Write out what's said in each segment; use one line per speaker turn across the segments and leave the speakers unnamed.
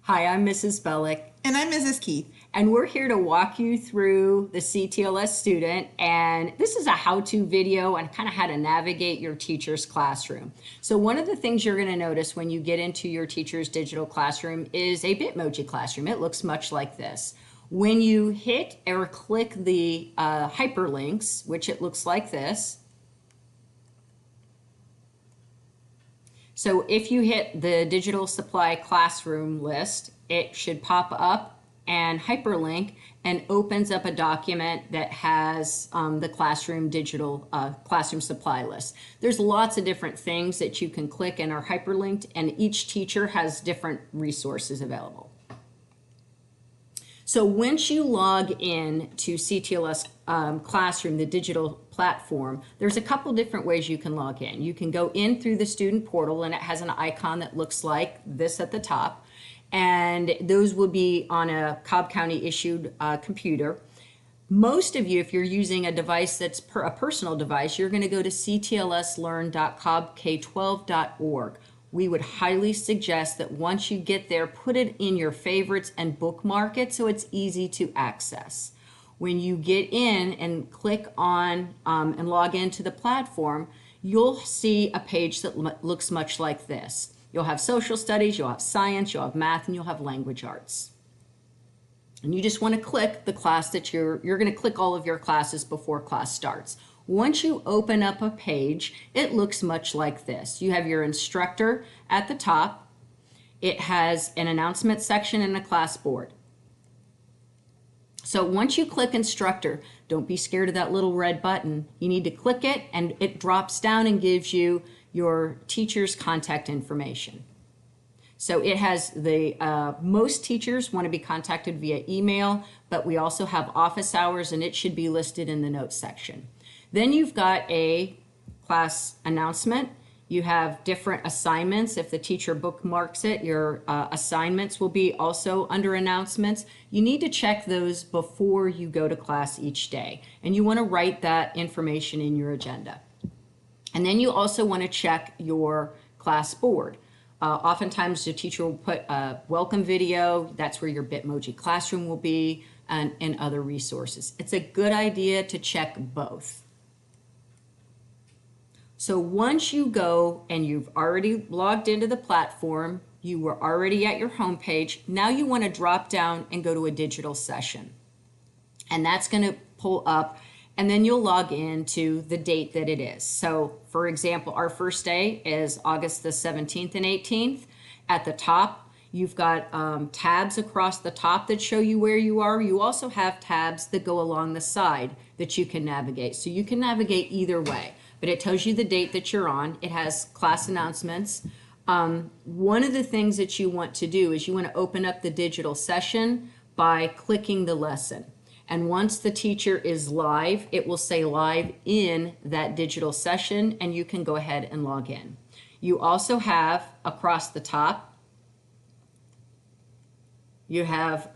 Hi, I'm Mrs. Bellick,
And I'm Mrs. Keith.
and we're here to walk you through the CTLS student. And this is a how-to video on kind of how to navigate your teacher's classroom. So one of the things you're going to notice when you get into your teacher's digital classroom is a Bitmoji classroom. It looks much like this. When you hit or click the hyperlinks, which it looks like this. So if you hit the digital supply classroom list, it should pop up and hyperlink and opens up a document that has the classroom digital classroom supply list. There's lots of different things that you can click and are hyperlinked, and each teacher has different resources available. So once you log in to CTLS Classroom, the digital platform, there's a couple different ways you can log in. You can go in through the student portal, and it has an icon that looks like this at the top. And those will be on a Cobb County issued computer. Most of you, if you're using a device that's a personal device, you're going to go to ctlslearn.cobbk12.org. We would highly suggest that once you get there, put it in your favorites and bookmark it so it's easy to access. When you get in and click on and log into the platform, you'll see a page that looks much like this. You'll have social studies, you'll have science, you'll have math, and you'll have language arts. And you just want to click the class that you're going to click all of your classes before class starts. Once you open up a page, it looks much like this. You have your instructor at the top. It has an announcement section and a class board. So once you click instructor, don't be scared of that little red button. You need to click it, and it drops down and gives you your teacher's contact information. So it has the, most teachers want to be contacted via email, but we also have office hours, and it should be listed in the notes section. Then you've got a class announcement. You have different assignments. If the teacher bookmarks it, your assignments will be also under announcements. You need to check those before you go to class each day, and you want to write that information in your agenda. And then you also want to check your class board. Oftentimes the teacher will put a welcome video. That's where your Bitmoji classroom will be, and other resources. It's a good idea to check both. So once you go and you've already logged into the platform, you were already at your home page, now you want to drop down and go to a digital session. And that's going to pull up, and then you'll log in to the date that it is. So for example, our first day is August the 17th and 18th. At the top, you've got tabs across the top that show you where you are. You also have tabs that go along the side that you can navigate. So you can navigate either way, but it tells you the date that you're on. It has class announcements. One of the things that you want to do is you want to open up the digital session by clicking the lesson. And once the teacher is live, it will say live in that digital session, and you can go ahead and log in. You also have across the top, you have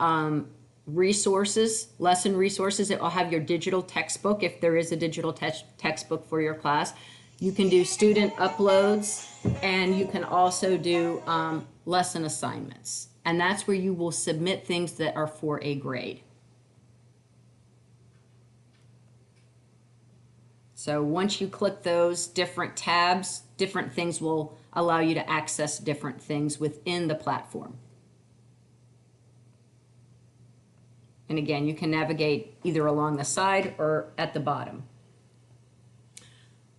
resources, lesson resources. It will have your digital textbook if there is a digital textbook for your class. You can do student uploads, and you can also do lesson assignments. And that's where you will submit things that are for a grade. So once you click those different tabs, different things will allow you to access different things within the platform. And again, you can navigate either along the side or at the bottom.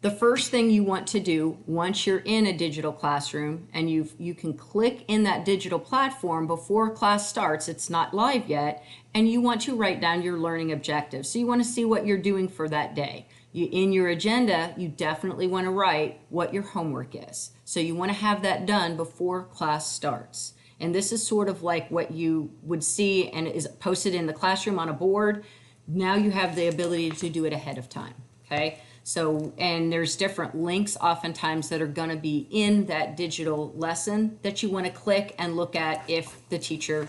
The first thing you want to do once you're in a digital classroom, and you can click in that digital platform before class starts, it's not live yet, and you want to write down your learning objectives. So you want to see what you're doing for that day. In your agenda, you definitely want to write what your homework is. So you want to have that done before class starts. And this is sort of like what you would see and is posted in the classroom on a board. Now you have the ability to do it ahead of time, okay? So, and there's different links oftentimes that are going to be in that digital lesson that you want to click and look at if the teacher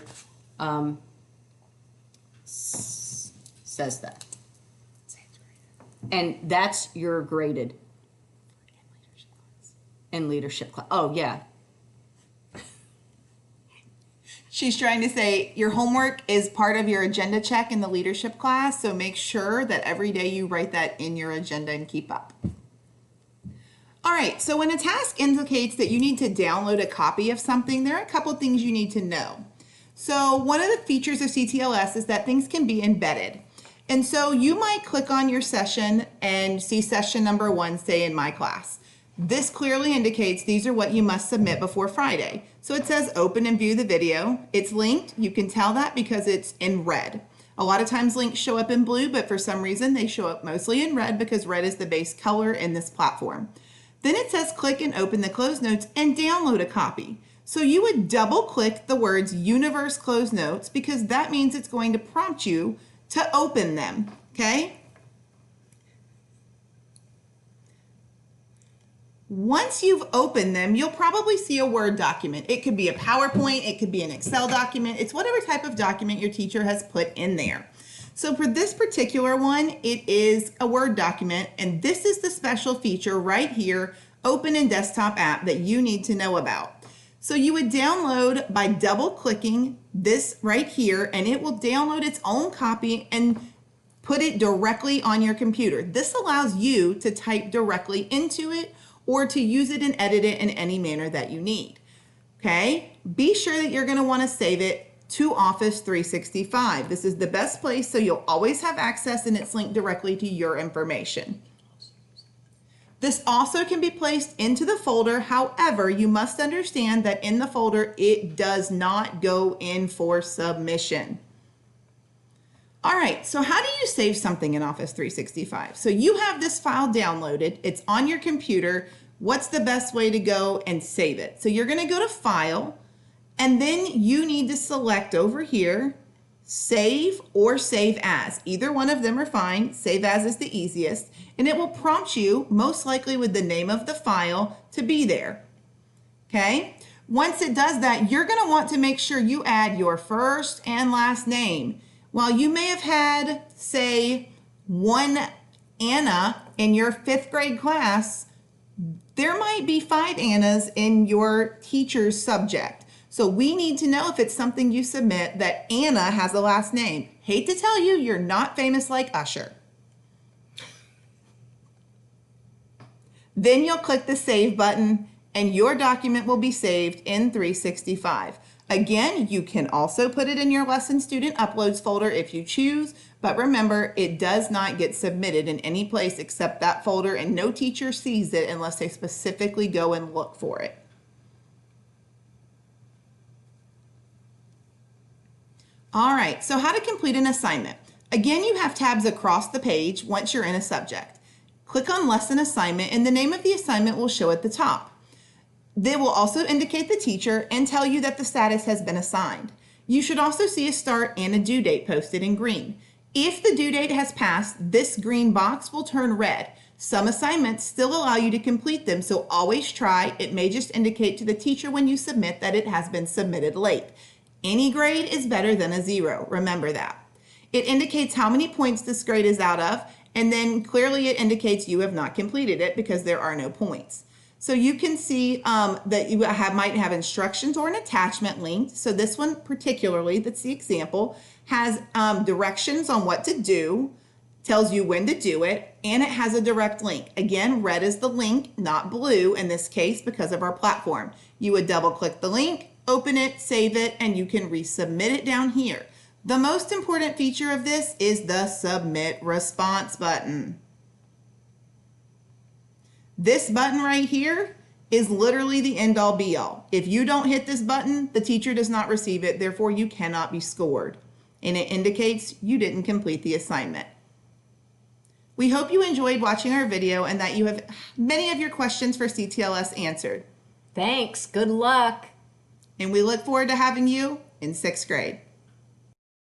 says that. And that's your graded. And leadership class. Oh, yeah.
She's trying to say your homework is part of your agenda check in the leadership class, so make sure that every day you write that in your agenda and keep up. All right, so when a task indicates that you need to download a copy of something, there are a couple things you need to know. So one of the features of CTLS is that things can be embedded. And so you might click on your session and see session number 1, say in my class. This clearly indicates these are what you must submit before Friday. So it says open and view the video. It's linked. You can tell that because it's in red. A lot of times links show up in blue, but for some reason they show up mostly in red because red is the base color in this platform. Then it says click and open the closed notes and download a copy. So you would double click the words Universe Closed Notes because that means it's going to prompt you to open them, okay? Once you've opened them, you'll probably see a Word document. It could be a PowerPoint, it could be an Excel document. It's whatever type of document your teacher has put in there. So for this particular one, it is a Word document, and this is the special feature right here, Open in Desktop app, that you need to know about. So you would download by double clicking this right here, and it will download its own copy and put it directly on your computer. This allows you to type directly into it or to use it and edit it in any manner that you need. Okay, be sure that you're going to want to save it to Office 365. This is the best place, so you'll always have access and it's linked directly to your information. This also can be placed into the folder. However, you must understand that in the folder, it does not go in for submission. All right, so how do you save something in Office 365? So you have this file downloaded, it's on your computer. What's the best way to go and save it? So you're gonna go to File, and then you need to select over here, Save or Save As. Either one of them are fine. Save As is the easiest, and it will prompt you, most likely with the name of the file, to be there, okay? Once it does that, you're gonna want to make sure you add your first and last name. While you may have had, say, one Anna in your 5th grade class, there might be 5 Annas in your teacher's subject. So we need to know if it's something you submit that Anna has a last name. Hate to tell you, you're not famous like Usher. Then you'll click the Save button and your document will be saved in 365. Again, you can also put it in your Lesson Student Uploads folder if you choose, but remember, it does not get submitted in any place except that folder, and no teacher sees it unless they specifically go and look for it. All right, so how to complete an assignment. Again, you have tabs across the page once you're in a subject. Click on Lesson Assignment and the name of the assignment will show at the top. They will also indicate the teacher and tell you that the status has been assigned. You should also see a start and a due date posted in green. If the due date has passed, this green box will turn red. Some assignments still allow you to complete them, so always try. It may just indicate to the teacher when you submit that it has been submitted late. Any grade is better than a 0. Remember that. It indicates how many points this grade is out of, and then clearly it indicates you have not completed it because there are no points. So you can see that you might have instructions or an attachment linked. So this one particularly, that's the example, has directions on what to do, tells you when to do it, and it has a direct link. Again, red is the link, not blue in this case because of our platform. You would double click the link, open it, save it, and you can resubmit it down here. The most important feature of this is the Submit Response button. This button right here is literally the end-all be-all. If you don't hit this button, the teacher does not receive it, therefore you cannot be scored. And it indicates you didn't complete the assignment. We hope you enjoyed watching our video and that you have many of your questions for CTLS answered.
Thanks. Good luck.
And we look forward to having you in 6th grade.